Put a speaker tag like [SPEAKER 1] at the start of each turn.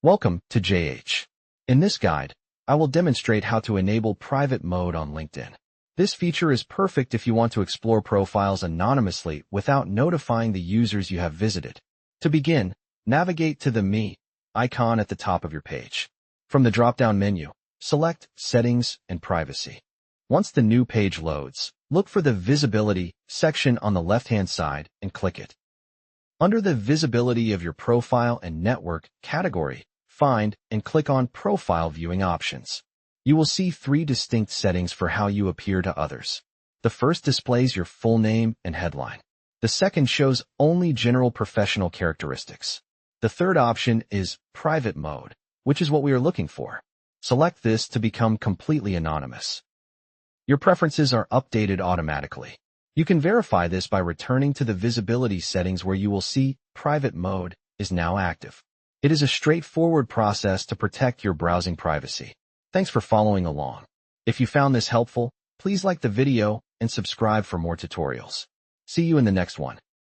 [SPEAKER 1] Welcome to JH. In this guide, I will demonstrate how to enable private mode on LinkedIn. This feature is perfect if you want to explore profiles anonymously without notifying the users you have visited. To begin, navigate to the Me icon at the top of your page. From the drop-down menu, select Settings and Privacy. Once the new page loads, look for the Visibility section on the left-hand side and click it. Under the Visibility of your profile and network category, find and click on Profile Viewing Options. You will see three distinct settings for how you appear to others. The first displays your full name and headline. The second shows only general professional characteristics. The third option is Private Mode, which is what we are looking for. Select this to become completely anonymous. Your preferences are updated automatically. You can verify this by returning to the visibility settings where you will see Private Mode is now active. It is a straightforward process to protect your browsing privacy. Thanks for following along. If you found this helpful, please like the video and subscribe for more tutorials. See you in the next one.